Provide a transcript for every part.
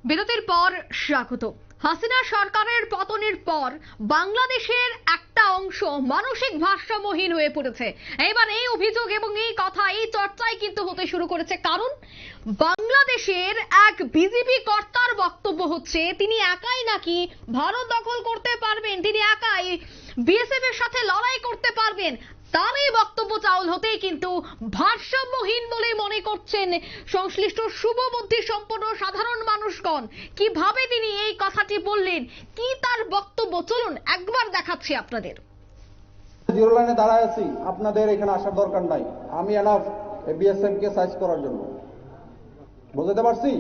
বিরতির পর স্বাগত। হাসিনা সরকারের পতনের পর বাংলাদেশের একটা অংশ মানসিক ভারসাম্যহীন হয়ে পড়েছে। এবার এই অভিযোগ এবং এই কথা, এই চর্চাই কিন্তু হতে শুরু করেছে, কারণ বাংলাদেশের এক বিজেপি কর্তার বক্তব্য হচ্ছে তিনি একাই নাকি ভারত দখল করতে পারবেন, তিনি একাই বিএসএফ এর সাথে লড়াই করতে পারবেন। তার এই বক্তব্য চাউল হতেই কিন্তু ভারসাম্যহীন বলে মনে করছেন সংশ্লিষ্ট শুভবুদ্ধি সম্পন্ন সাধারণ মানুষগণ। কিভাবে তিনি এই কথাটি বললেন, কি তার বক্তব্য, চলুন একবার দেখাচ্ছি আপনাদের। জিরো লাইনে দাঁড়ায় আছি, আপনাদের এখানে আসার দরকার নাই, আমি এনাফ বিএসএফ কে সাইজ করার জন্য। বুঝতে পারছি,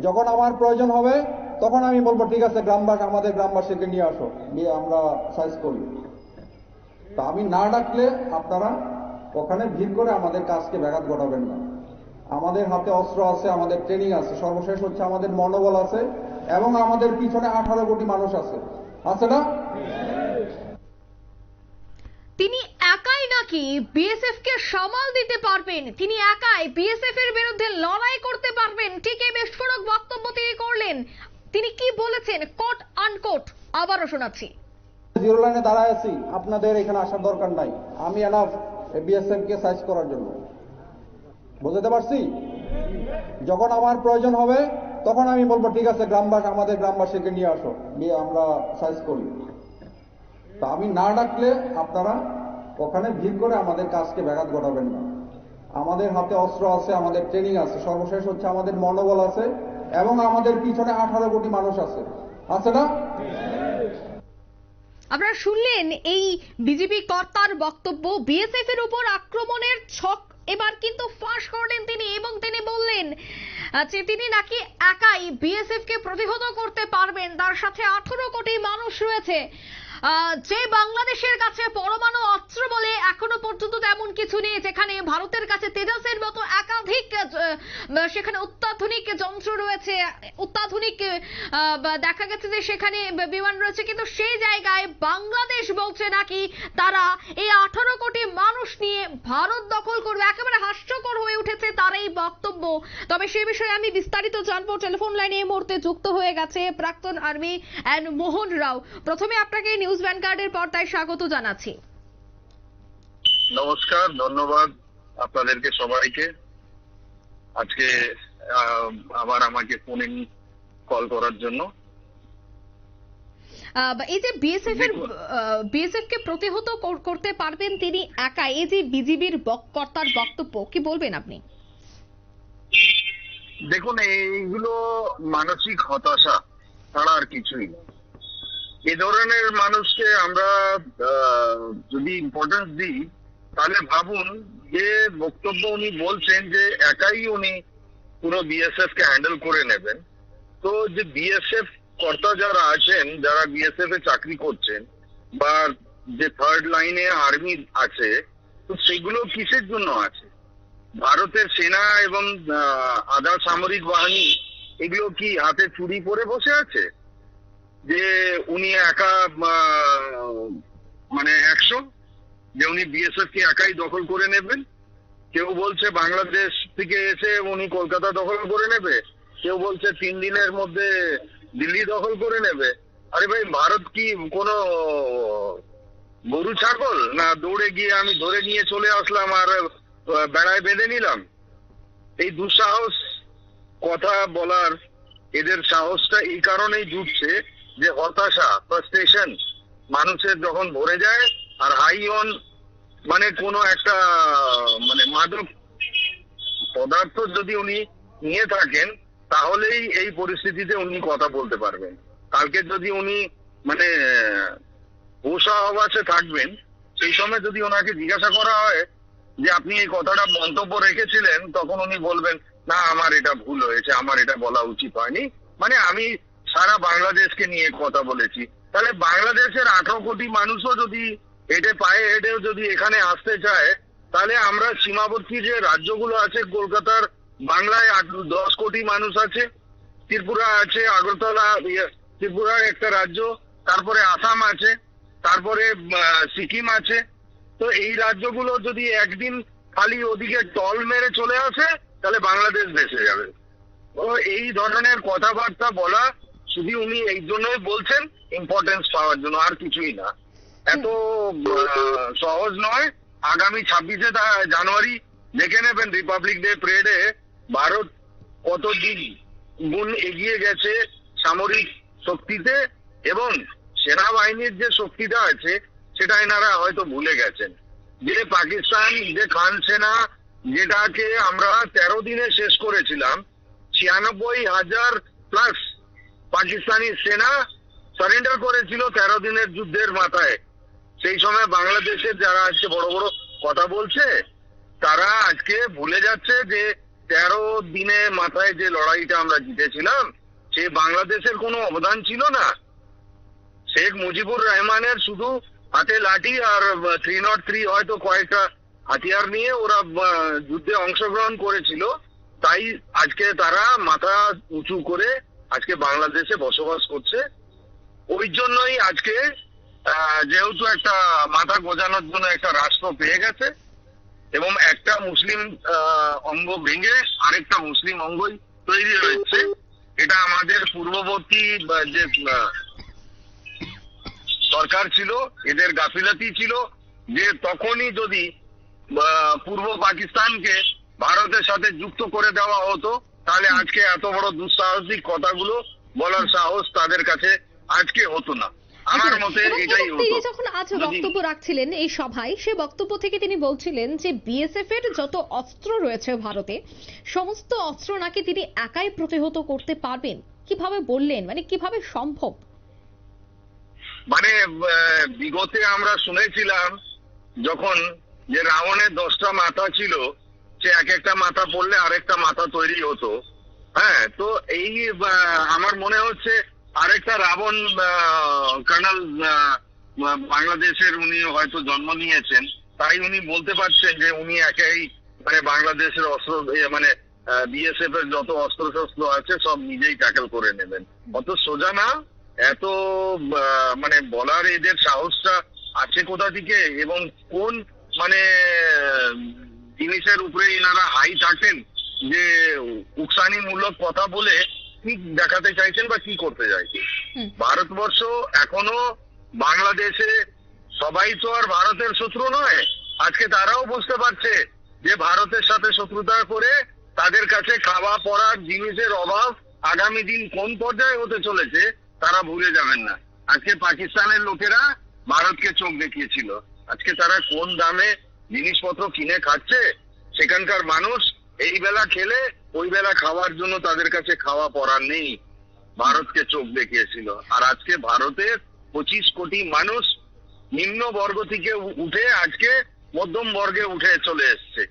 যখন আমার প্রয়োজন হবে তখন আমি বলবো ঠিক আছে গ্রামবাসী, আমাদের গ্রামবাসীকে নিয়ে আসো, নিয়ে আমরা সাইজ করি। তা আমি না ডাকলে আপনারা ওখানে ভিড় করে আমাদের কাজকে ব্যাঘাত ঘটাবেন না। আমাদের হাতে অস্ত্র আছে, আমাদের ট্রেনিং আছে, সর্বশেষ হচ্ছে আমাদের মনোবল আছে, এবং আমাদের পিছনে 18 কোটি মানুষ আছে না? তিনি একাই নাকি বিএসএফ কে সামাল দিতে পারবেন, তিনি একাই বিএসএফ এর বিরুদ্ধে লড়াই করতে পারবেন, ঠিক এই বিস্ফোরক বক্তব্য তিনি করলেন। তিনি কি বলেছেন, কোট আনকোট আবারও শোনাচ্ছি। জিরো লাইনে দাঁড়ায় আছি, আপনাদের এখানে আসার দরকার নাই, আমি এনাফ বিএসএফ কে সাইজ করার জন্য। বুঝতে পারছি, যখন আমার প্রয়োজন হবে তখন আমি বলবো ঠিক আছে গ্রামবাসী, আমাদের গ্রামবাসীকে নিয়ে আসো, নিয়ে আমরা সাইজ করি। তা আমি না ডাকলে আপনারা ওখানে ভিড় করে আমাদের কাজকে ব্যাঘাত ঘটাবেন না। আমাদের হাতে অস্ত্র আছে, আমাদের ট্রেনিং আছে, সর্বশেষ হচ্ছে আমাদের মনোবল আছে, এবং আমাদের পিছনে 18 কোটি মানুষ আছে না? আপনারা শুনলেন এই বিজেপি কর্তার বক্তব্য। বিএসএফ এর উপর আক্রমণের ছক এবার কিন্তু ফাঁস করলেন তিনি, এবং তিনি বললেন যে তিনি নাকি একাই বিএসএফ কে প্রতিহত করতে পারবেন, তার সাথে 18 কোটি মানুষ রয়েছে। যে বাংলাদেশের কাছে পরমাণু অস্ত্র বলে এখনো পর্যন্ত তেমন কিছু নেই, যেখানে ভারতের কাছে তেজসের মতো একাধিক সেখানে অত্যাধুনিক যন্ত্র রয়েছে, অত্যাধুনিক দেখা গেছে যে সেখানে বিমান রয়েছে, কিন্তু সেই জায়গায় বাংলাদেশ বলছে নাকি তারা এই 18 কোটি মানুষ নিয়ে ভারত দখল করবে। একেবারে হাস্যকর হয়ে উঠেছে তার এই বক্তব্য। তবে সে বিষয়ে আমি বিস্তারিত জানবো। টেলিফোন লাইনে এই মুহূর্তে যুক্ত হয়ে গেছে প্রাক্তন আর্মি এন মোহন রাও। প্রথমে আপনাকে নিউজ ভ্যানগার্ডের পর্দায় স্বাগত জানাচ্ছি। নমস্কার, ধন্যবাদ আপনাদেরকে সবাইকে আজকে আবার আমাকে ফোনে কল করার জন্য। এই যে বিএসএফ কে প্রতিহত করতে পারবেন তিনি একা, এই যে বিজিবির কর্তার বক্তব্য, কি বলবেন আপনি? দেখুন, এইগুলো মানসিক হতাশা ছাড়া আর কিছুই না। এ ধরনের মানুষকে আমরা যদি ইম্পর্টেন্স দিই, তাহলে ভাবুন যে বক্তব্য উনি বলছেন যে একাই উনি পুরো বিএসএফ কে হ্যান্ডেল করে নেবেন। তো যে বিএসএফ কর্তা যারা আছেন, যারা বিএসএফ এ চাকরি করছেন, বা যে থার্ড লাইনে আর্মি আছে, তো সেগুলো কিসের জন্য আছে? ভারতের সেনা এবং আধা সামরিক বাহিনী এগুলো কি হাতে চুরি পরে বসে আছে যে উনি একা মানে 100, যে উনি বিএসএফ কে একাই দখল করে নেবেন? কেউ বলছে বাংলাদেশ থেকে এসে উনি কলকাতা দখল করে নেবে, কেউ বলছে 3 দিনের মধ্যে দিল্লি দখল করে নেবে। আরে ভাই, ভারত কি কোনো গরু ছাগল না? দৌড়ে গিয়ে আমি ধরে নিয়ে চলে আসলাম আর বেড়ায় বেঁধে নিলাম? এই দুঃসাহস কথা বলার এদের সাহসটা এই কারণেই জুটছে যে হতাশা, ফ্রাস্ট্রেশন মানুষের যখন ভরে যায়, আর হাই অন মানে কোনো একটা মানে মাদক পদার্থ যদি উনি নিয়ে থাকেন, তাহলেই এই পরিস্থিতিতে উনি কথা বলতে পারবেন। কালকে যদি উনি মানে হোশা অবস্থাতে থাকবেন, সেই সময় যদি ওনাকে জিজ্ঞাসা করা হয় যে আপনি এই কথাটা মন্তব্য রেখেছিলেন, তখন উনি বলবেন না আমার এটা ভুল হয়েছে, আমার এটা বলা উচিত হয়নি, মানে আমি সারা বাংলাদেশকে নিয়ে কথা বলেছি। তাহলে বাংলাদেশের 18 কোটি মানুষও যদি হেঁটে পায়ে হেঁটেও যদি এখানে আসতে চায়, তাহলে আমরা সীমাবর্তী যে রাজ্যগুলো আছে, কলকাতার বাংলায় 10 কোটি মানুষ আছে, ত্রিপুরা আছে, আগরতলা ত্রিপুরার একটা রাজ্য, তারপরে আসাম আছে, তারপরে সিকিম আছে। তো এই রাজ্যগুলো যদি একদিন খালি ওদিকে টল মেরে চলে আসে, তাহলে বাংলাদেশ ভেসে যাবে। ও এই ধরনের কথাবার্তা বলা শুধু উনি এই জন্যই বলছেন ইম্পর্টেন্স পাওয়ার জন্য, আর কিছুই না। এত সহজ নয়। আগামী 26শে জানুয়ারি দেখে নেবেন রিপাবলিক ডে প্যারেডে ভারত কত গুণ এগিয়ে গেছে সামরিক শক্তিতে, এবং সেনাবাহিনীর যে শক্তিটা আছে সেটা এনারা হয়তো ভুলে গেছেন। যে পাকিস্তান, যে খান সেনা, যেটাকে আমরা 13 দিনে শেষ করেছিলাম, 96,000 প্লাস পাকিস্তানি সেনা সারেন্ডার করেছিল 13 দিনের যুদ্ধের মাথায়। সেই সময় বাংলাদেশের যারা আজকে বড় বড় কথা বলছে তারা আজকে ভুলে যাচ্ছে যে 13 দিনে মাথায় যে লড়াইটা আমরা জিতেছিলাম সে বাংলাদেশের কোনো অবদান ছিল না। শেখ মুজিবুর রহমানের শুধু হাতে লাঠি আর 303 হয়তো কয়েকটা হাতিয়ার নিয়ে ওরা যুদ্ধে অংশগ্রহণ করেছিল, তাই আজকে তারা মাথা উঁচু করে আজকে বাংলাদেশে বসবাস করছে। ওই জন্যই আজকে যেহেতু একটা মাথা গোজানোর জন্য একটা রাষ্ট্র পেয়ে গেছে এবং একটা মুসলিম অঙ্গ ভেঙে আরেকটা মুসলিম অঙ্গই তৈরি হয়েছে, এটা আমাদের পূর্ববর্তী যে সরকার ছিল এদের গাফিলতি ছিল যে তখনই যদি পূর্ব পাকিস্তানকে ভারতের সাথে যুক্ত করে দেওয়া হতো তাহলে আজকে এত বড় দুঃসাহসিক কথাগুলো বলার সাহস তাদের কাছে আজকে হতো না। আমার মতে এটাই হতো। তিনি যখন আজ বক্তব্য রাখছিলেন এই সভায়, সে বক্তব্য থেকে তিনি বলছিলেন যে বিএসএফ এর যত অস্ত্র রয়েছে ভারতে, সমস্ত অস্ত্র নাকি তিনি একাই প্রতিহত করতে পারবেন। কিভাবে বললেন, মানে কিভাবে সম্ভব? মানে বিগতে আমরা শুনেছিলাম যখন যে রাবণের 10টা মাথা ছিল, সে এক একটা মাথা পড়লে আরেকটা মাথা তৈরি হতো। হ্যাঁ, তো এই আমার মনে হচ্ছে আরেকটা রাবণ কর্নেল বাংলাদেশের উনি হয়তো জন্ম নিয়েছেন, তাই উনি বলতে পারছেন যে উনি একাই মানে বাংলাদেশের অস্ত্র মানে বিএসএফ এর যত অস্ত্র শস্ত্র আছে সব নিজেই ট্যাকেল করে নেবেন। অত সোজা না, এত মানে বলার এদের সাহসটা আছে কোথা থেকে এবং কোন মানে জিনিসের উপরে এনারা হাই থাকেন যে উকসানিমূলক কথা বলে কি দেখাতে চাইছেন বা কি করতে চাইছেন। ভারতবর্ষ এখনো বাংলাদেশে সবাই তো আর ভারতের শত্রু নয়। আজকে তারাও বুঝতে পারছে যে ভারতের সাথে শত্রুতা করে তাদের কাছে খাওয়া পড়ার জিনিসের অভাব আগামী দিন কোন পর্যায়ে হতে চলেছে তারা ভুলে যাবেন না। আজকে পাকিস্তানের লোকেরা ভারতকে চোখ দেখিয়েছিল, আজকে তারা কোন দামে জিনিসপত্র কিনে খাচ্ছে। সেখানকার মানুষ এই বেলা খেলে ওই বেলা খাওয়ার জন্য তাদের কাছে খাওয়া পড়ার নেই, ভারতকে চোখ দেখিয়েছিল। আর আজকে ভারতের 25 কোটি মানুষ নিম্ন বর্গ থেকে উঠে আজকে মধ্যম বর্গে উঠে চলে এসছে।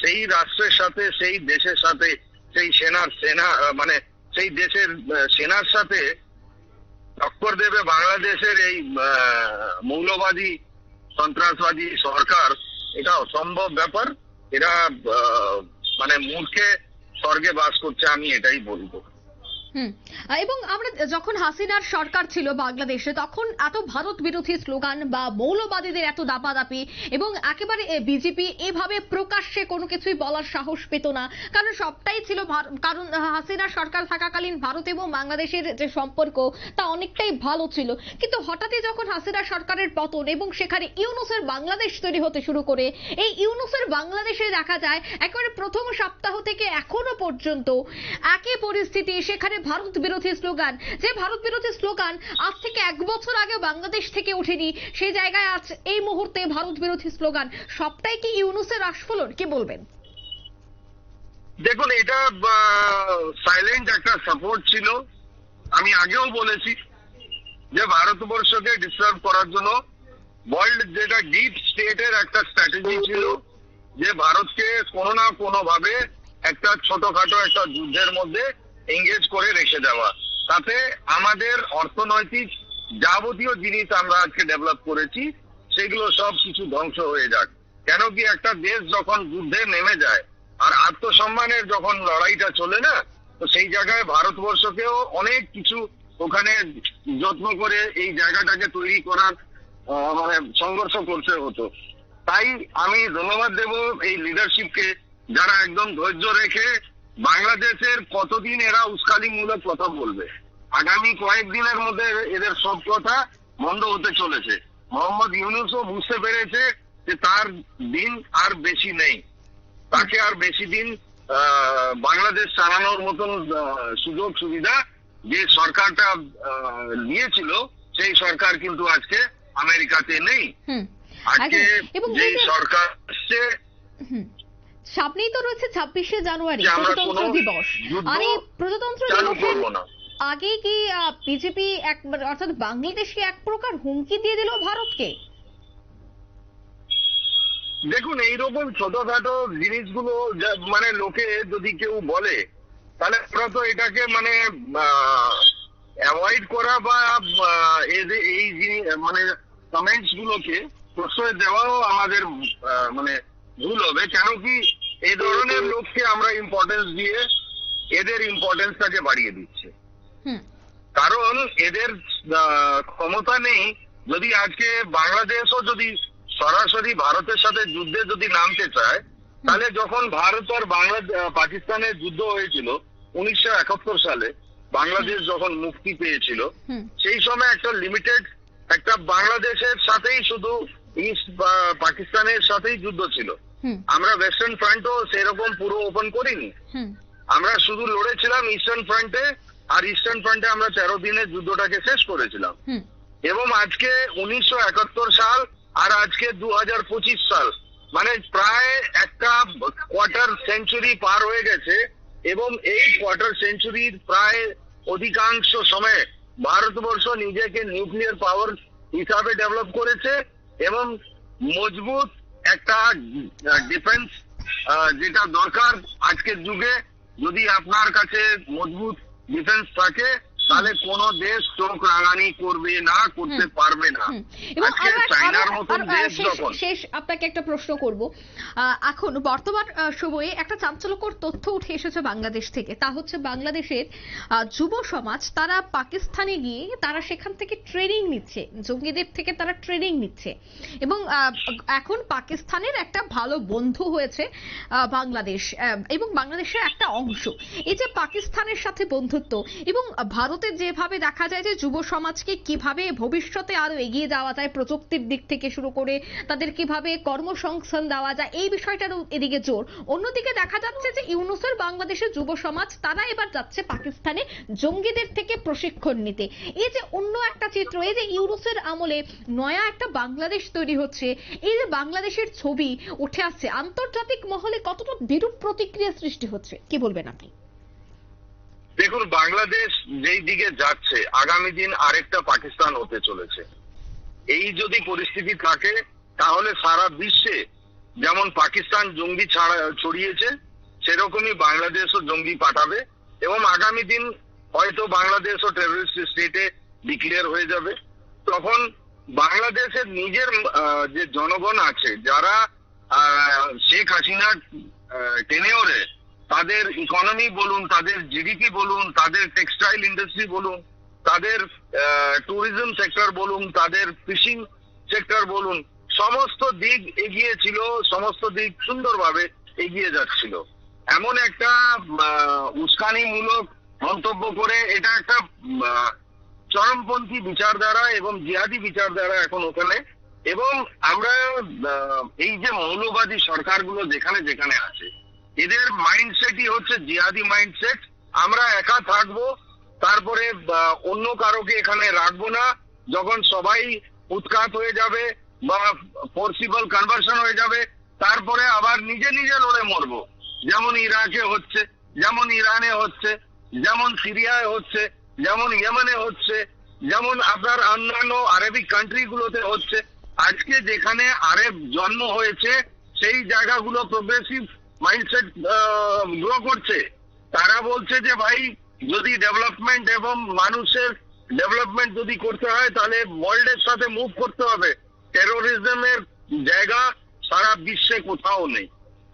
সেই রাষ্ট্রের সাথে, সেই দেশের সাথে, সেই সেনা মানে সেই দেশের সেনার সাথে টক্কর দেবে বাংলাদেশের এই মৌলবাদী সন্ত্রাসবাদী সরকার, এটা অসম্ভব ব্যাপার। এরা মানে মূর্খে স্বর্গে বাস করছে, আমি এটাই বলবো। এবং আমরা যখন হাসিনার সরকার ছিল বাংলাদেশে তখন এত ভারত বিরোধী স্লোগান বা মৌলবাদীদের এত দাপাদাপি এবং একেবারে বিজেপি এভাবে প্রকাশ্যে কোনো কিছুই বলার সাহস পেত না, কারণ সবটাই ছিল কারণ হাসিনার সরকার থাকাকালীন ভারত এবং বাংলাদেশের যে সম্পর্ক তা অনেকটাই ভালো ছিল। কিন্তু হঠাৎই যখন হাসিনার সরকারের পতন এবং সেখানে ইউনূসের বাংলাদেশ তৈরি হতে শুরু করে, এই ইউনূসের বাংলাদেশে দেখা যায় একেবারে প্রথম সপ্তাহ থেকে এখনো পর্যন্ত একই পরিস্থিতি। সেখানে ভারত বিরোধী স্লোগান, যে ভারত বিরোধী স্লোগান আজ থেকে 1 বছর আগে বাংলাদেশ থেকে ওঠেনি, সেই জায়গায় আজ এই মুহূর্তে ভারত বিরোধী স্লোগান। সবটাই কি ইউনূসের আস্ফলন? কি বলবেন? দেখুন, এটা সাইলেন্ট একটা সাপোর্ট ছিল। আমি আগেও বলেছি যে ভারতবর্ষকে ডিস্টার্ব করার জন্য ওয়ার্ল্ড যেটা ডিপ স্টেটের একটা স্ট্র্যাটেজি ছিল যে ভারতকে কোনো না কোনো ভাবে একটা ছোটখাটো একটা যুদ্ধের মধ্যে এঙ্গেজ করে রেখে দেওয়া, তাতে আমাদের অর্থনৈতিক যাবতীয় জিনিস আমরা আজকে ডেভেলপ করেছি সেগুলো সব কিছু ধ্বংস হয়ে যাক। কেন কি একটা দেশ যখন যুদ্ধে নেমে যায় আর আত্মসম্মানের যখন লড়াইটা চলে না, তো সেই জায়গায় ভারতবর্ষকেও অনেক কিছু ওখানে যত্ন করে এই জায়গাটাকে তৈরি করার মানে সংঘর্ষ করতে হতো। তাই আমি ধন্যবাদ দেব এই লিডারশিপকে যারা একদম ধৈর্য রেখে বাংলাদেশের কতদিন এরা উস্কানিমূলক কথা বলবে? আগামী কয়েকদিনের মধ্যে এদের সব কথা বন্ধ হতে চলেছে। মোহাম্মদ ইউনূসও বুঝতে পেরেছে যে তার দিন আর বেশি নেই, তাকে আর বেশি দিন বাংলাদেশ চালানোর মতন সুযোগ সুবিধা যে সরকারটা নিয়েছিল সেই সরকার কিন্তু আজকে আমেরিকাতে নেই। আজকে যে সরকার আসছে, সামনেই তো রয়েছে 26শে জানুয়ারি প্রজাতন্ত্র দিবস, আর এই প্রজাতন্ত্র দিবসের আগে কি বিজেপি অর্থাৎ বাংলাদেশকে এক প্রকার হুমকি দিয়ে দিল ভারতকে? দেখুন, এইরকম ছোটখাটো জিনিসগুলো মানে লোকে যদি কেউ বলে তাহলে ওরা তো এটাকে মানে অ্যাভয়েড করা বা এই মানে কমেন্টস গুলোকে প্রশ্রয় দেওয়াও আমাদের মানে ভুল হবে। কেন কি এই ধরনের লোককে আমরা ইম্পর্টেন্স দিয়ে এদের ইম্পর্টেন্সটাকে বাড়িয়ে দিচ্ছে। কারণ এদের ক্ষমতা নেই। যদি আজকে বাংলাদেশও যদি সরাসরি ভারতের সাথে যুদ্ধে যদি নামতে চায়, তাহলে যখন ভারত আর পাকিস্তানের যুদ্ধ হয়েছিল 1971 সালে, বাংলাদেশ যখন মুক্তি পেয়েছিল, সেই সময় একটা লিমিটেড একটা বাংলাদেশের সাথেই শুধু ইস্ট বা পাকিস্তানের সাথেই যুদ্ধ ছিল। আমরা ওয়েস্টার্ন ফ্রন্টও সেরকম পুরো ওপেন করিনি। আমরা শুধু লড়েছিলাম ইস্টার্ন ফ্রন্টে, আর ইস্টার্ন ফ্রন্টে আমরা 13 দিনের যুদ্ধটাকে শেষ করেছিলাম। এবং আজকে 1971 সাল আর আজকে 2025 সাল, মানে প্রায় একটা কোয়ার্টার সেঞ্চুরি পার হয়ে গেছে। এবং এই কোয়ার্টার সেঞ্চুরির প্রায় অধিকাংশ সময়ে ভারতবর্ষ নিজেকে নিউক্লিয়ার পাওয়ার হিসাবে ডেভেলপ করেছে এবং মজবুত একটা ডিফেন্স যেটা দরকার আজকের যুগে। যদি আপনার কাছে মজবুত ডিফেন্স থাকে তাহলে কোন দেশ চোখ রাঙানি করবে না, করতে পারবে না। আজকে চায়নার মতন দেশ যখন। শেষ আপনাকে একটা প্রশ্ন করব। এখন বর্তমান সময়ে একটা চাঞ্চল্যকর তথ্য উঠে এসেছে বাংলাদেশ থেকে, তা হচ্ছে বাংলাদেশের যুব সমাজ তারা পাকিস্তানে গিয়ে তারা সেখান থেকে ট্রেনিং নিচ্ছে, জঙ্গিদের থেকে তারা ট্রেনিং নিচ্ছে এবং এখন পাকিস্তানের একটা ভালো বন্ধু হয়েছে বাংলাদেশ এবং বাংলাদেশের একটা অংশ। এই যে পাকিস্তানের সাথে বন্ধুত্ব এবং ভারতের যেভাবে দেখা যায় যে যুব সমাজকে কিভাবে ভবিষ্যতে আরো এগিয়ে যাওয়া যায়, প্রযুক্তির দিক থেকে শুরু করে তাদের কিভাবে কর্মসংস্থান দেওয়া যায়, এই বিষয়টারও এদিকে জোর। অন্যদিকে দেখা যাচ্ছে যে ইউনূসের বাংলাদেশের যুব সমাজ তারা এবার যাচ্ছে পাকিস্তানে জঙ্গিদের থেকে প্রশিক্ষণ নিতে। এই যে অন্য একটা চিত্র, এই যে ইউনূসের আমলে নয়া একটা বাংলাদেশ তৈরি হচ্ছে, এই যে বাংলাদেশের ছবি উঠে আসছে, আন্তর্জাতিক মহলে কতটা বিরূপ প্রতিক্রিয়া সৃষ্টি হচ্ছে, কি বলবেন আপনি? দেখুন, বাংলাদেশ যেই দিকে যাচ্ছে আগামী দিন আরেকটা পাকিস্তান হতে চলেছে। এই যদি পরিস্থিতি থাকে তাহলে সারা বিশ্বে যেমন পাকিস্তান জঙ্গি ছড়িয়েছে সেরকমই বাংলাদেশও জঙ্গি পাঠাবে এবং আগামী দিন হয়তো বাংলাদেশও টেররিস্ট স্টেটে ডিক্লেয়ার হয়ে যাবে। তখন বাংলাদেশের নিজের যে জনগণ আছে যারা শেখ হাসিনার টেনেওরে তাদের ইকোনমি বলুন, তাদের জিডিপি বলুন, তাদের টেক্সটাইল ইন্ডাস্ট্রি বলুন, তাদের ট্যুরিজম সেক্টর বলুন, তাদের ফিশিং সেক্টর বলুন, সমস্ত দিক এগিয়ে ছিল, সমস্ত দিক সুন্দরভাবে এগিয়ে যাচ্ছিল। এমন একটা উস্কানিমূলক মন্তব্য করে এটা একটা চরমপন্থী বিচারধারা এবং জিহাদি বিচারধারা এখন ওখানে। এবং আমরা এই যে মৌলবাদী সরকারগুলো যেখানে যেখানে আছে এদের মাইন্ডসেটই হচ্ছে জিহাদি মাইন্ডসেট। আমরা একা থাকবো, তারপরে অন্য কারোকে এখানে রাখবো না। যখন সবাই উৎখাত হয়ে যাবে বা ফোর্সিবল কনভার্সন হয়ে যাবে তারপরে আবার নিজে নিজে লড়ে মরবো। যেমন ইরাকে হচ্ছে, যেমন ইরানে হচ্ছে, যেমন সিরিয়ায় হচ্ছে, যেমন ইয়েমেনে হচ্ছে, যেমন আপনার অন্যান্য আরবিক কান্ট্রিগুলোতে হচ্ছে। আজকে যেখানে আরব জন্ম হয়েছে সেই জায়গাগুলো প্রোগ্রেসিভ মাইন্ডসেট গ্রো করছে। তারা বলছে যে ভাই যদি ডেভেলপমেন্ট এবং মানুষের ডেভেলপমেন্ট যদি করতে হয় তাহলে ওয়ার্ল্ডের সাথে মুভ করতে হবে। টেরোরিজমের জায়গা সারা বিশ্বে কোথাও নেই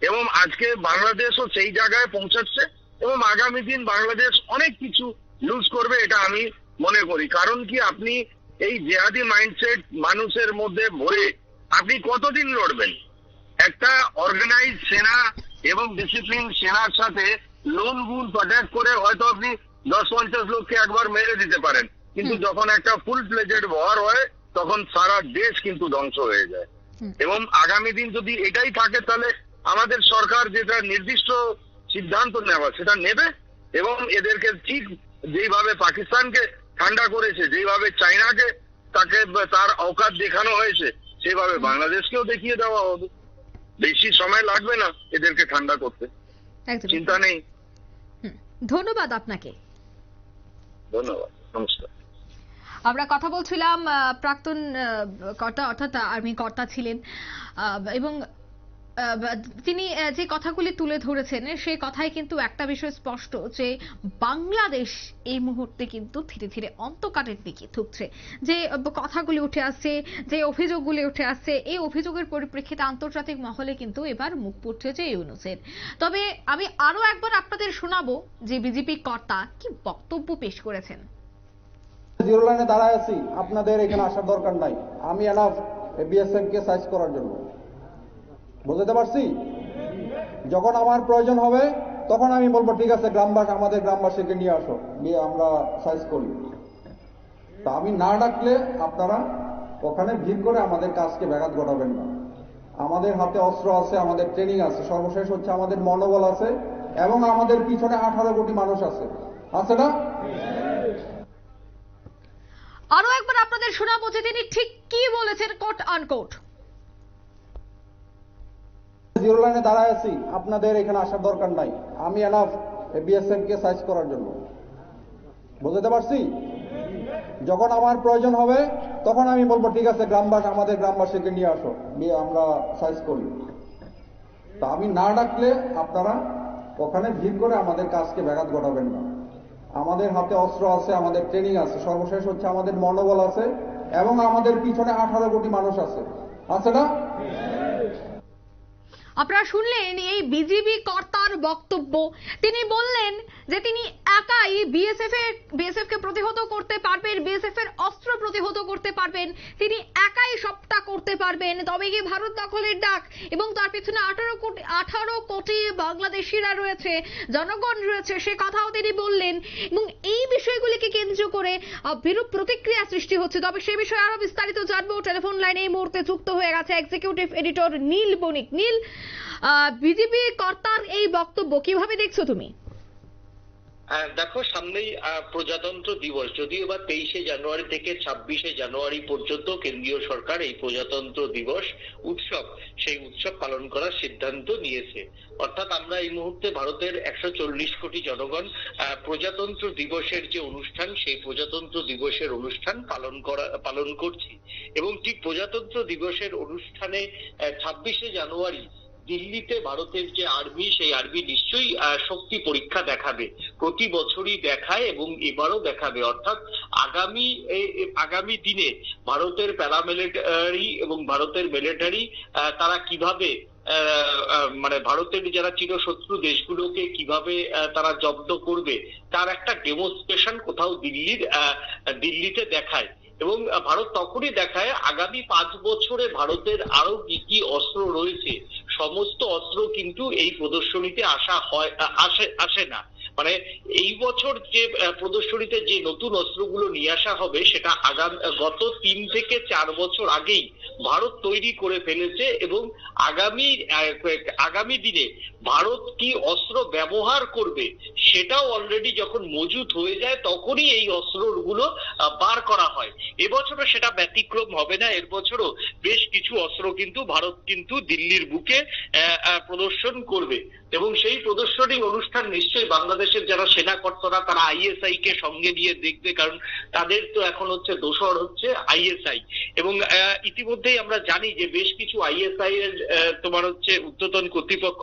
এবং আজকে বাংলাদেশও সেই জায়গায় পৌঁছাচ্ছে এবং আগামী দিন বাংলাদেশ অনেক কিছু লুজ করবে এটা আমি মনে করি। কারণ কি আপনি এই জিহাদি মাইন্ডসেট মানুষের মধ্যে ভরে আপনি কতদিন লড়বেন? একটা অর্গানাইজ সেনা এবং ডিসিপ্লিন সেনার সাথে লোন গুণ অ্যাটাক করে হয়তো আপনি 10-50 লোককে একবার মেরে দিতে পারেন, কিন্তু যখন একটা ফুল ফ্লেজেড ওয়ার হয় তখন সারা দেশ কিন্তু ধ্বংস হয়ে যায়। এবং আগামী দিন যদি এটাই থাকে তাহলে আমাদের সরকার যেটা নির্দিষ্ট সিদ্ধান্ত নেওয়া সেটা নেবে এবং এদেরকে ঠিক যেইভাবে পাকিস্তানকে ঠান্ডা করেছে, যেইভাবে চায়নাকে তাকে তার অকাত দেখানো হয়েছে, সেভাবে বাংলাদেশকেও দেখিয়ে দেওয়া হবে। বেশি সময় লাগবে না এদেরকে ঠান্ডা করতে, একদমই। চিন্তা নেই। ধন্যবাদ আপনাকে। ধন্যবাদ, নমস্কার। আমরা কথা বলছিলাম প্রাক্তন কর্তা অর্থাৎ আর্মি কর্তা ছিলেন এবং তিনি যে কথাগুলি তুলে ধরেছেন সেই কথায় কিন্তু একটা বিষয় স্পষ্ট যে বাংলাদেশ এই মুহূর্তে কিন্তু ধীরে ধীরে অন্তকারের দিকে ঠুকছে। যে কথাগুলি উঠে আসছে, যে অভিযোগগুলি উঠে আসছে, এই অভিযোগের পরিপ্রেক্ষিতে আন্তর্জাতিক মহলে কিন্তু এবার মুখ পুড়ছে ইউনূসের। তবে আমি আরো একবার আপনাদের শোনাবো যে বিজেপি কর্তা কি বক্তব্য পেশ করেছেন। জিরো লাইনে দাঁড়ায় আছি, আপনাদের এখানে আসার দরকার নাই। আমি এনাফ বিএসএফ কে সাইজ করার জন্য। বুঝতে পারছি? যখন আমার প্রয়োজন হবে তখন আমি বলবো ঠিক আছে গ্রামবাসী, আমাদের গ্রামবাসীকে নিয়ে আসো, নিয়ে আমরা সাইজ করি। তা আমি না ডাকলে আপনারা ওখানে ভিড় করে আমাদের কাজকে ব্যাঘাত ঘটাবেন না। আমাদের হাতে অস্ত্র আছে, আমাদের ট্রেনিং আছে, সর্বশেষ হচ্ছে আমাদের মনোবল আছে এবং আমাদের পিছনে 18 কোটি মানুষ আছে, আছে না? আরো একবার আপনাদের শোনাবো যে তিনি ঠিক কি বলেছেন, কোট আনকোট। জিরো লাইনে দাঁড়ায় আছি, আপনাদের এখানে আসার দরকার নাই। আমি এনাফ বিএসএফ কে সাইজ করার জন্য। বুঝতে পারছি? যখন আমার প্রয়োজন হবে তখন আমি বলবো ঠিক আছে গ্রামবাসী, আমাদের গ্রামবাসীকে নিয়ে আসো, নিয়ে আমরা সাইজ করি। তা আমি না ডাকলে আপনারা ওখানে ভিড় করে আমাদের কাজকে ব্যাঘাত ঘটাবেন না। আমাদের হাতে অস্ত্র আছে, আমাদের ট্রেনিং আছে, সর্বশেষ হচ্ছে আমাদের মনোবল আছে এবং আমাদের পিছনে 18 কোটি মানুষ আছে, আছে না? আপনারা শুনলেন এই বিজেপি কর্তার বক্তব্য। তিনি বললেন যে তিনি একাই বিএসএফ কে প্রতিহত করতে পারবেন, বিএসএফ এর অস্ত্র প্রতিহত করতে পারবেন, তিনি একাই সবটা করতে পারবেন। তবে কি ভারত দখলের ডাক এবং তার পিছনে 18 কোটি বাংলাদেশিরা রয়েছে, জনগণ রয়েছে, সে কথাও তিনি বললেন। এবং এই বিষয়গুলিকে কেন্দ্র করে বিরূপ প্রতিক্রিয়া সৃষ্টি হচ্ছে। তবে সে বিষয়ে আরো বিস্তারিত জানবো। টেলিফোন লাইনে এই মুহূর্তে যুক্ত হয়ে গেছে এক্সিকিউটিভ এডিটর নীল বণিক। নীল, বিজেপি কর্তার এই বক্তব্য কিভাবে দেখছো তুমি? দেখো, সামনেই প্রজাতন্ত্র দিবস, যদিও বা 23শে জানুয়ারি থেকে 26শে জানুয়ারি পর্যন্ত কেন্দ্রীয় সরকার এই প্রজাতন্ত্র দিবস উৎসব, সেই উৎসব পালন করার সিদ্ধান্ত নিয়েছে। অর্থাৎ আমরা এই মুহূর্তে ভারতের 140 কোটি জনগণ প্রজাতন্ত্র দিবসের যে অনুষ্ঠান, সেই প্রজাতন্ত্র দিবসের অনুষ্ঠান পালন করছি। এবং ঠিক প্রজাতন্ত্র দিবসের অনুষ্ঠানে 26শে জানুয়ারি দিল্লিতে ভারতের যে আর্মি, সেই আর্মি নিশ্চয়ই শক্তি পরীক্ষা দেখাবে। প্রতি বছরই দেখায় এবং এবারও দেখাবে। অর্থাৎ আগামী দিনে ভারতের প্যারামিলিটারি এবং ভারতের মিলিটারি তারা কিভাবে মানে ভারতের যারা চিরশত্রু দেশগুলোকে কিভাবে তারা জব্দ করবে তার একটা ডেমনস্ট্রেশন কোথাও দিল্লিতে দেখায়। এবং ভারত তখনই দেখায় আগামী 5 বছরে ভারতের আরো কি কি অস্ত্র রয়েছে, সমস্ত অস্ত্র কিন্তু এই প্রদর্শনীতে আসে না। মানে এই বছর যে প্রদর্শনীতে যে নতুন অস্ত্রগুলো নিয়ে আসা হবে সেটা গত 3 থেকে 4 বছর আগেই ভারত তৈরি করে ফেলেছে। এবং আগামী দিনে ভারত কি অস্ত্র ব্যবহার করবে সেটাও অলরেডি যখন মজুত হয়ে যায় তখনই এই অস্ত্রগুলো বার করা হয়। এবছরও সেটা ব্যতিক্রম হবে না। এর বছরও বেশ কিছু অস্ত্র কিন্তু ভারত কিন্তু দিল্লির বুকে প্রদর্শন করবে। এবং সেই প্রদর্শনী অনুষ্ঠান নিশ্চয়ই বাংলাদেশের যারা সেনা কর্তারা তারা আইএসআই কে সঙ্গে নিয়ে দেখবে, কারণ তাদের তো এখন হচ্ছে দোসর হচ্ছে আইএসআই। এবং ইতিমধ্যেই আমরা জানি যে বেশ কিছু আইএসআই এর তোমার হচ্ছে ঊর্ধ্বতন কর্তৃপক্ষ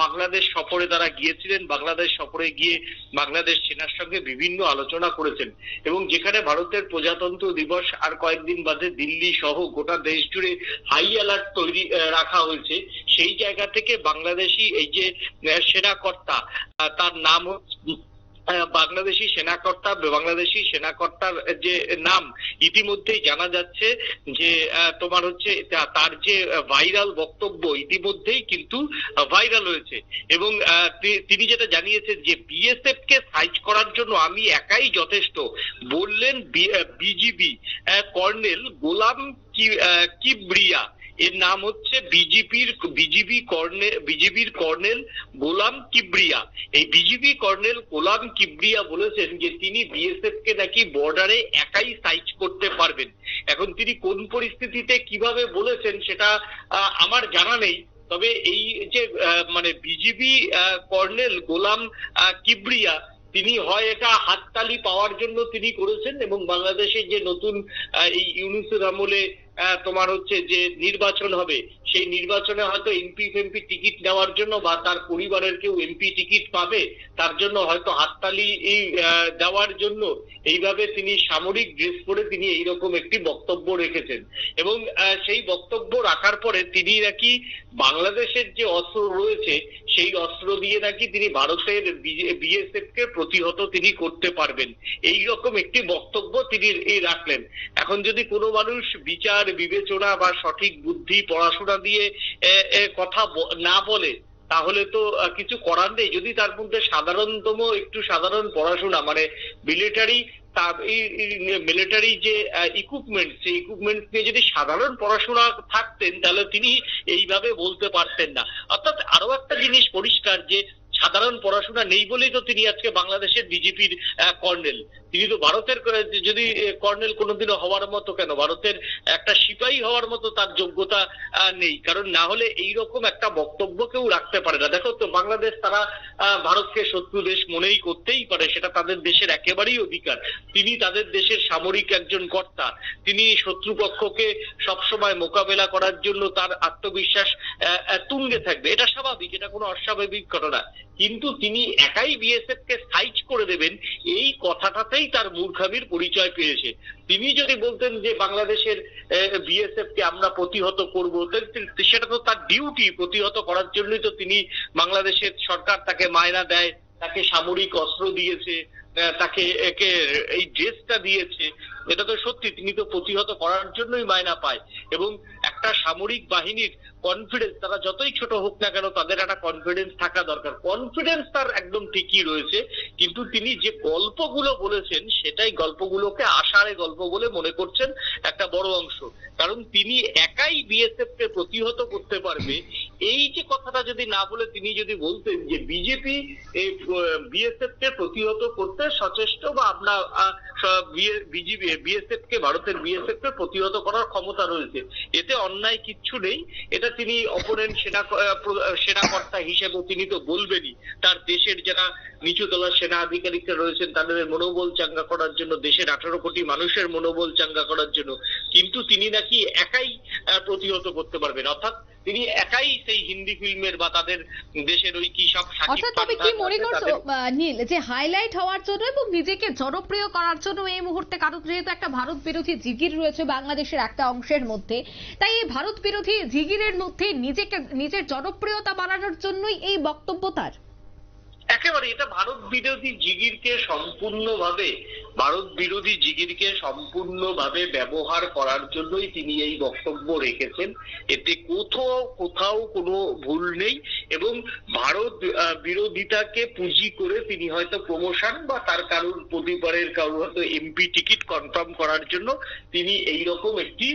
বাংলাদেশ সফরে তারা গিয়েছিলেন। বাংলাদেশ সফরে গিয়ে বাংলাদেশ সেনার সঙ্গে বিভিন্ন আলোচনা করেছেন। এবং যেখানে ভারতের প্রজাতন্ত্র দিবস আর কয়েকদিন বাদে দিল্লি সহ গোটা দেশ জুড়ে হাই অ্যালার্ট রাখা হয়েছে, সেই জায়গা থেকে বাংলাদেশি এই যে সেনা কর্তা, তার নাম বাংলাদেশি সেনাকর্তার যে নাম ইতিমধ্যেই জানা যাচ্ছে যে তোমার হচ্ছে তার যে ভাইরাল বক্তব্য ইতিমধ্যেই কিন্তু ভাইরাল হয়েছে এবং তিনি যেটা জানিয়েছেন যে বিএসএফ কে সাইজ করার জন্য আমি একাই যথেষ্ট বললেন বিজিবি কর্নেল গোলাম কিবরিয়া। এর নাম হচ্ছে বিজিবির কর্নেল গোলাম কিবরিয়া। এই বিজিবি কর্নেল গোলাম কিবরিয়া বলেছেন যে তিনি বিএসএফ কে নাকি বর্ডারে একাই সাইজ করতে পারবেন। এখন তিনি কোন পরিস্থিতিতে কিভাবে বলেছেন সেটা আমার জানা নেই, তবে এই যে মানে বিজিবি কর্নেল গোলাম কিবরিয়া তিনি হয় এটা হাততালি পাওয়ার জন্য তিনি করেছেন এবং বাংলাদেশের যে নতুন এই ইউনূসের আমলে তোমার হচ্ছে যে নির্বাচন হবে সেই নির্বাচনে হয়তো এমপি টিকিট নেওয়ার জন্য বা তার পরিবারের কেউ এমপি টিকিট পাবে তার জন্য হয়তো হাততালি দেওয়ার জন্য এইভাবে তিনি সামরিক ড্রেস পরে তিনি এইরকম একটি বক্তব্য রেখেছেন এবং সেই বক্তব্য রাখার পরে তিনি নাকি বাংলাদেশের যে অস্ত্র রয়েছে সেই অস্ত্র দিয়ে নাকি তিনি ভারতের বিএসএফ কে প্রতিহত তিনি করতে পারবেন, এইরকম একটি বক্তব্য তিনি রাখলেন। এখন যদি কোনো মানুষ বিচার বিবেচনা বা সঠিক বুদ্ধি পড়াশোনা দিয়ে কথা না বলে তাহলে তো কিছু করার নেই। যদি তার মধ্যে সাধারণ পড়াশোনা মানে মিলিটারি যে ইকুইপমেন্ট সেই ইকুইপমেন্ট নিয়ে যদি সাধারণ পড়াশোনা থাকতেন তাহলে তিনি এইভাবে বলতে পারতেন না। অর্থাৎ আরো একটা জিনিস পরিষ্কার যে সাধারণ পড়াশোনা নেই বলেই তো তিনি আজকে বাংলাদেশের বিজেপির কর্নেল। তিনি তো ভারতের যদি কর্নেল কোনোদিনও হওয়ার মতো কেন ভারতের একটা সিপাহী হওয়ার মতো তার যোগ্যতা নেই, কারণ না হলে এইরকম একটা বক্তব্য কেউ রাখতে পারে না। দেখো তো বাংলাদেশ তারা ভারতকে শত্রু দেশ মনেই করতেই পারে, সেটা তাদের দেশের একেবারেই অধিকার। তিনি তাদের দেশের সামরিক একজন কর্তা, তিনি শত্রুপক্ষকে সবসময় মোকাবেলা করার জন্য তার আত্মবিশ্বাস তুঙ্গে থাকবে, এটা স্বাভাবিক, এটা কোনো অস্বাভাবিক ঘটনা। কিন্তু তিনি একাই বিএসএফ কে সাইজ করে দেবেন এই কথাটাতেই তার মূর্খামির পরিচয় পেয়েছে। তিনি যদি বলতেন যে বাংলাদেশের বিএসএফ কে আমরা প্রতিহত করব, সেটা তো তার ডিউটি, প্রতিহত করার জন্যই তো তিনি বাংলাদেশের সরকার তাকে মায়না দেয়, তাকে সামরিক অস্ত্র দিয়েছে, তাকে এই ড্রেসটা দিয়েছে। এটা তো সত্যি, তিনি তো প্রতিহত করার জন্যই মায়না পায় এবং একটা সামরিক বাহিনীর কনফিডেন্স তারা যতই ছোট হোক না কেন তাদের একটা কনফিডেন্স থাকা দরকার। কনফিডেন্স তার একদম ঠিকই রয়েছে, কিন্তু তিনি যে গল্পগুলো বলেছেন সেটাই গল্পগুলোকে আষাঢ়ে গল্প বলে মনে করছেন একটা বড় অংশ, কারণ তিনি একাই বিএসএফ কে প্রতিহত করতে পারবে এই যে কথাটা যদি না বলে তিনি যদি বলতেন যে বিজেপি বিএসএফ কে প্রতিহত করতে সচেষ্ট বা আপনার বিএসএফ কে ভারতের বিএসএফ কে প্রতিহত করার ক্ষমতা রয়েছে, এতে অন্যায় কিচ্ছু নেই। এটা তিনি অপোনেন্ট সেনাকর্তা হিসেবে তিনি তো বলবেনই, তার দেশের যারা নিচুতলার সেনা আধিকারিকরা রয়েছেন তাদের মনোবল চাঙ্গা করার জন্য, দেশের 18 কোটি মানুষের মনোবল চাঙ্গা করার জন্য। কিন্তু তিনি নাকি একাই প্রতিহত করতে পারবেন, অর্থাৎ তিনি একাই সেই হিন্দি ফিল্মের বা তাদের দেশের ওই কি সব অর্থাৎ তবে কি মনে করছো নীল যে হাইলাইট হওয়ার জন্য এবং নিজেকে জনপ্রিয় করার জন্য এই মুহূর্তে কারণ যেহেতু একটা ভারত বিরোধী জিগির রয়েছে বাংলাদেশের একটা অংশের মধ্যে, তাই এই ভারত বিরোধী জিগিরের মধ্যে নিজের জনপ্রিয়তা বাড়ানোর জন্যই এই বক্তব্য তার? একেবারে এটা ভারত বিরোধী জিগিরকে সম্পূর্ণভাবে ব্যবহার করার জন্যই তিনি এই বক্তব্য রেখেছেন। এতে কোথাও কোনো ভুল নেই এবং ভারত বিরোধিতাকে পুঁজি করে তিনি হয়তো প্রমোশন বা তার কারোর পরিবারের কারোর হয়তো এমপি টিকিট কনফার্ম করার জন্য তিনি এইরকম একটি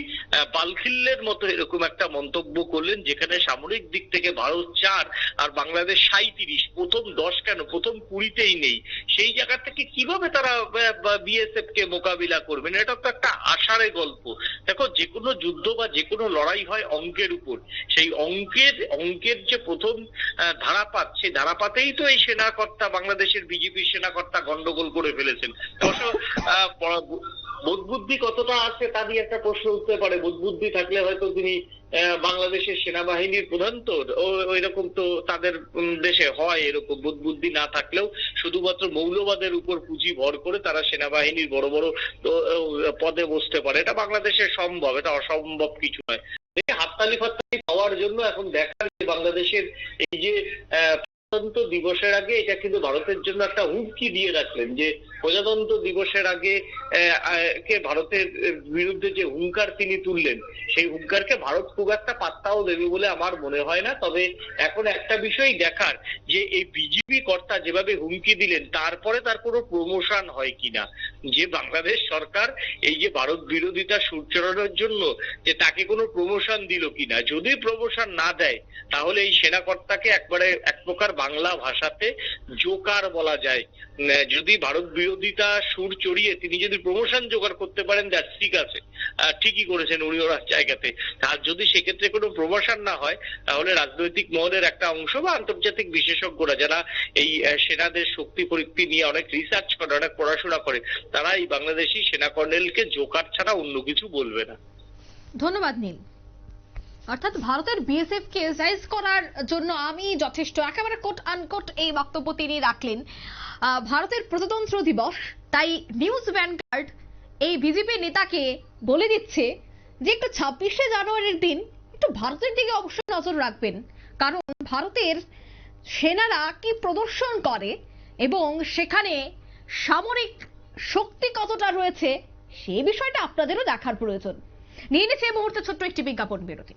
বালখিল্যের মতো এরকম একটা মন্তব্য করলেন, যেখানে সামরিক দিক থেকে ভারত 4 আর বাংলাদেশ 37, প্রথম 10 কেন প্রথম 20তেই নেই। সেই জায়গা থেকে কিভাবে তারা বিএসএফ কে মোকাবিলা করবেন, এটা তো একটা আষাঢ়ে গল্প। দেখো যে কোনো যুদ্ধ বা যে কোনো লড়াই হয় অঙ্কের উপর, সেই অঙ্কের যে প্রথম ধারাপাত, সেই ধারাপাতেই তো এই সেনাকর্তা বাংলাদেশের বিজেপির সেনাকর্তা গন্ডগোল করে ফেলেছেন। অবশ্য বোধবুদ্ধি কতটা আছে তা নিয়ে একটা প্রশ্ন উঠতে পারে। বোধবুদ্ধি থাকলে হয়তো তিনি বাংলাদেশের সেনাবাহিনীর প্রধান, তো ওইরকম তো তাদের দেশে হয়, এরকম বোধবুদ্ধি না থাকলেও শুধুমাত্র মৌলবাদের উপর পুঁজি ভর করে তারা সেনাবাহিনীর বড় বড় পদে বসতে পারে, এটা বাংলাদেশে সম্ভব, এটা অসম্ভব কিছু নয়। হাততালি ফাততালি পাওয়ার জন্য এখন দেখার যে বাংলাদেশের এই যে প্রজাতন্ত্র দিবসের আগে এটা কিন্তু ভারতের জন্য একটা হুমকি দিয়ে রাখলেন যে প্রজাতন্ত্র দিবসের আগে কে ভারতের বিরুদ্ধে যে হুঙ্কার তিনি তুললেন সেই হুঙ্কারকে ভারত খুব একটা পাত্তাও দেবে বলে আমার মনে হয় না। তবে এখন একটা বিষয় দেখার যে এই বিজেপি কর্তা যেভাবে হুমকি দিলেন তারপরে তার কোনো প্রমোশন হয় কিনা, যে বাংলাদেশ সরকার এই যে ভারত বিরোধিতা সুর চড়ানোর জন্য যে তাকে কোনো প্রমোশন দিল কিনা। যদি প্রমোশন না দেয় তাহলে এই সেনাকর্তাকে একবারে এক প্রকার বাংলা ভাষাতে জোকার বলা যায়। যদি ভারত বিরোধিতা সুর চড়িয়ে তিনি যদি প্রমোশন জোগাড় করতে পারেন দ্যাটস ঠিক আছে, ঠিকই করেছেন উনি ওনার জায়গাতে। আর যদি সেক্ষেত্রে কোনো প্রমোশন না হয় তাহলে রাজনৈতিক মহলের একটা অংশ বা আন্তর্জাতিক বিশেষজ্ঞরা যারা এই সেনাদের শক্তি পরীক্ষা নিয়ে অনেক রিসার্চ করে, অনেক পড়াশোনা করে, তারা এই বাংলাদেশি সেনা কর্নেলকে জোকার ছাড়া অন্য কিছু বলবে না। ধন্যবাদ নীল। অর্থাৎ ভারতের বিএসএফ কে জাইজ করার জন্য আমি যথেষ্ট, একেবারে কোট আনকোট এই বক্তব্য তিনি রাখলেন। ভারতের প্রজাতন্ত্র দিবস, তাই নিউজ ভ্যানগার্ড এই বিজেপি নেতাকে বলে দিচ্ছে যে একটু 26শে জানুয়ারির দিন একটু ভারতের দিকে অবশ্যই নজর রাখবেন, কারণ ভারতের সেনারা কি প্রদর্শন করে এবং সেখানে সামরিক শক্তি কতটা রয়েছে সেই বিষয়টা আপনাদেরও দেখার প্রয়োজন। নিয়ে নিচ্ছে এই মুহূর্তে ছোট্ট একটি বিজ্ঞাপন বিরতি।